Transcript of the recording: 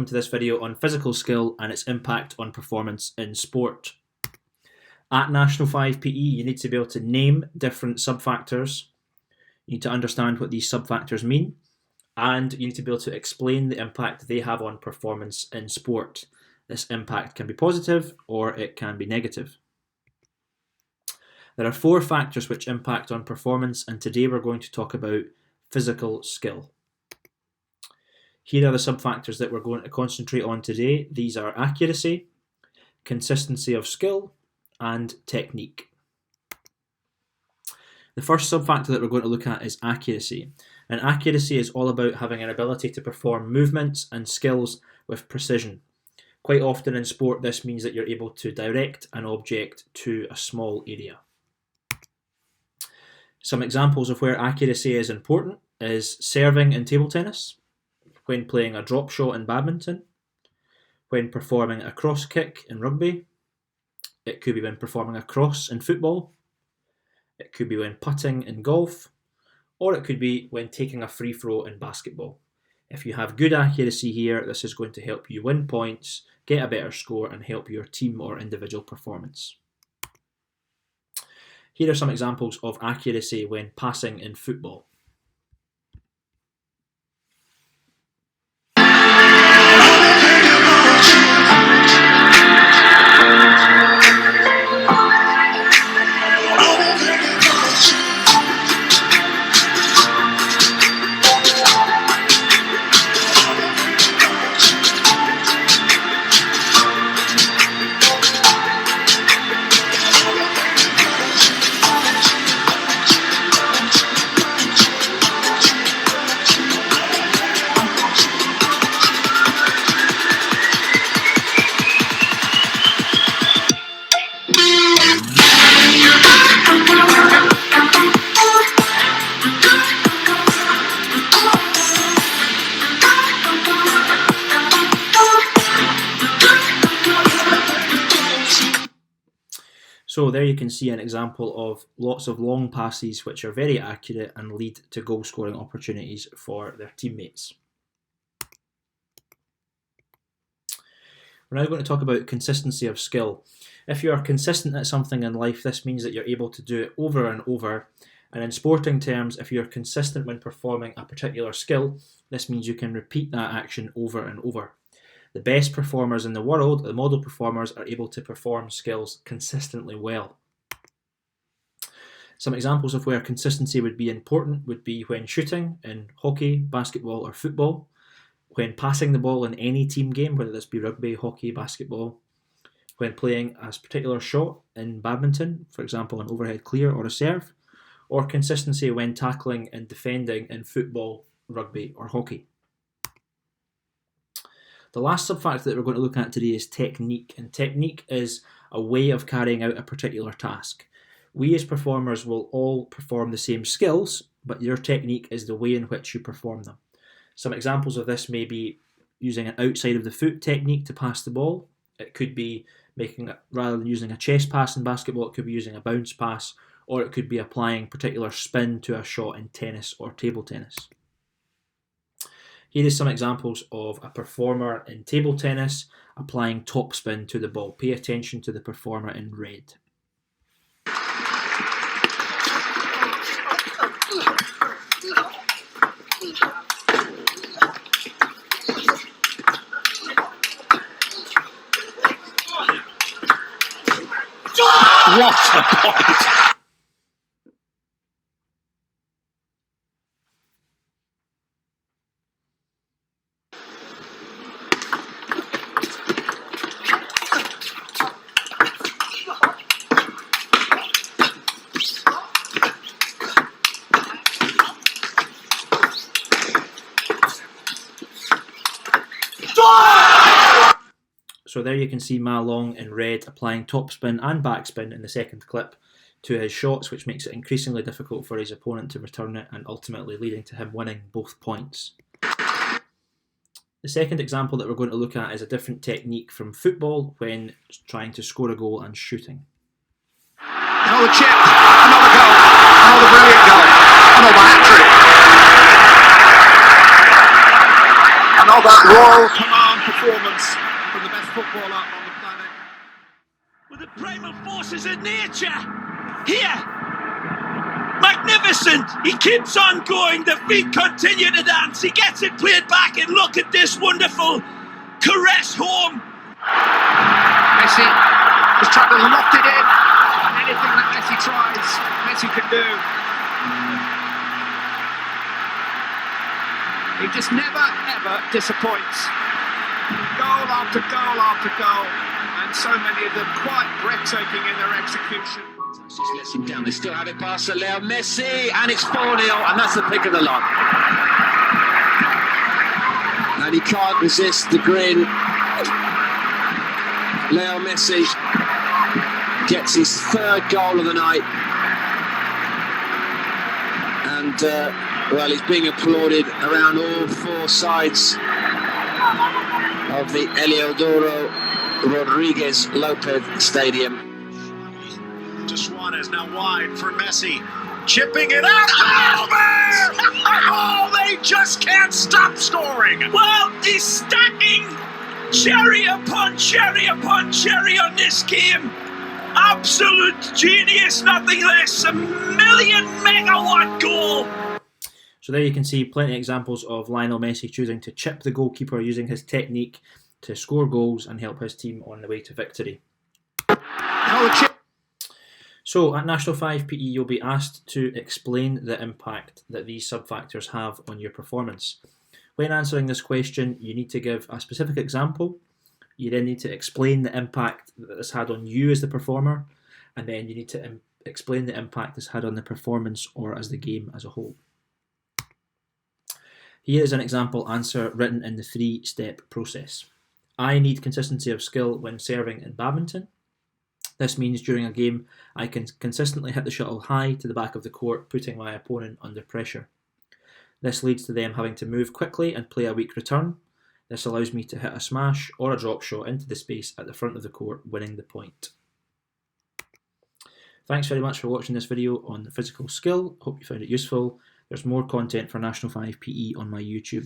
to this video on physical skill and its impact on performance in sport. At National 5 PE, you need to be able to name different sub-factors. You need to understand what these sub-factors mean, and you need to be able to explain the impact they have on performance in sport. This impact can be positive or it can be negative. There are 4 factors which impact on performance, and today we're going to talk about physical skill. Here are the sub-factors that we're going to concentrate on today. These are accuracy, consistency of skill, and technique. The first sub-factor that we're going to look at is accuracy. And accuracy is all about having an ability to perform movements and skills with precision. Quite often in sport, this means that you're able to direct an object to a small area. Some examples of where accuracy is important is serving in table tennis, when playing a drop shot in badminton, when performing a cross kick in rugby. It could be when performing a cross in football. It could be when putting in golf, or it could be when taking a free throw in basketball. If you have good accuracy here, this is going to help you win points, get a better score, and help your team or individual performance. Here are some examples of accuracy when passing in football. So there you can see an example of lots of long passes which are very accurate and lead to goal scoring opportunities for their teammates. We're now going to talk about consistency of skill. If you are consistent at something in life, this means that you're able to do it over and over. And in sporting terms, if you're consistent when performing a particular skill, this means you can repeat that action over and over. The best performers in the world, the model performers, are able to perform skills consistently well. Some examples of where consistency would be important would be when shooting in hockey, basketball or football, when passing the ball in any team game, whether this be rugby, hockey, basketball, when playing a particular shot in badminton, for example an overhead clear or a serve, or consistency when tackling and defending in football, rugby or hockey. The last sub-factor that we're going to look at today is technique, and technique is a way of carrying out a particular task. We as performers will all perform the same skills, but your technique is the way in which you perform them. Some examples of this may be using an outside of the foot technique to pass the ball. It could be rather than using a chest pass in basketball, it could be using a bounce pass, or it could be applying particular spin to a shot in tennis or table tennis. Here is some examples of a performer in table tennis applying topspin to the ball. Pay attention to the performer in red. What a point! So there you can see Ma Long in red applying topspin and backspin in the second clip to his shots, which makes it increasingly difficult for his opponent to return it and ultimately leading to him winning both points. The second example that we're going to look at is a different technique from football when trying to score a goal and shooting. Another chip, another goal, another brilliant goal, another hat-trick. Another royal command performance from the best footballer on the planet. With the primal forces of nature here. Magnificent! He keeps on going, the feet continue to dance, he gets it played back, and look at this wonderful caress home. Messi has tried to loft it in, and anything that Messi tries, Messi can do. He just never, ever disappoints. Goal after goal after goal, and so many of them quite breathtaking in their execution. Just lets him down. They still have it past Leo Messi, and it's 4-0, and that's the pick of the lot. And he can't resist the grin. Leo Messi gets his third goal of the night, and well, he's being applauded around all four sides of the Eliodoro Rodriguez Lopez Stadium. To Suarez, now wide for Messi, chipping it out. Oh, man! Oh, they just can't stop scoring. Well, he's stacking cherry upon cherry upon cherry on this game. Absolute genius, nothing less. A million megawatt goal. So there you can see plenty of examples of Lionel Messi choosing to chip the goalkeeper, using his technique to score goals and help his team on the way to victory. So at National 5 PE, you'll be asked to explain the impact that these sub-factors have on your performance. When answering this question, you need to give a specific example. You then need to explain the impact that this had on you as the performer, and then you need to explain the impact this had on the performance or as the game as a whole. Here is an example answer written in the 3-step process. I need consistency of skill when serving in badminton. This means during a game, I can consistently hit the shuttle high to the back of the court, putting my opponent under pressure. This leads to them having to move quickly and play a weak return. This allows me to hit a smash or a drop shot into the space at the front of the court, winning the point. Thanks very much for watching this video on physical skill. Hope you found it useful. There's more content for National 5 PE on my YouTube channel.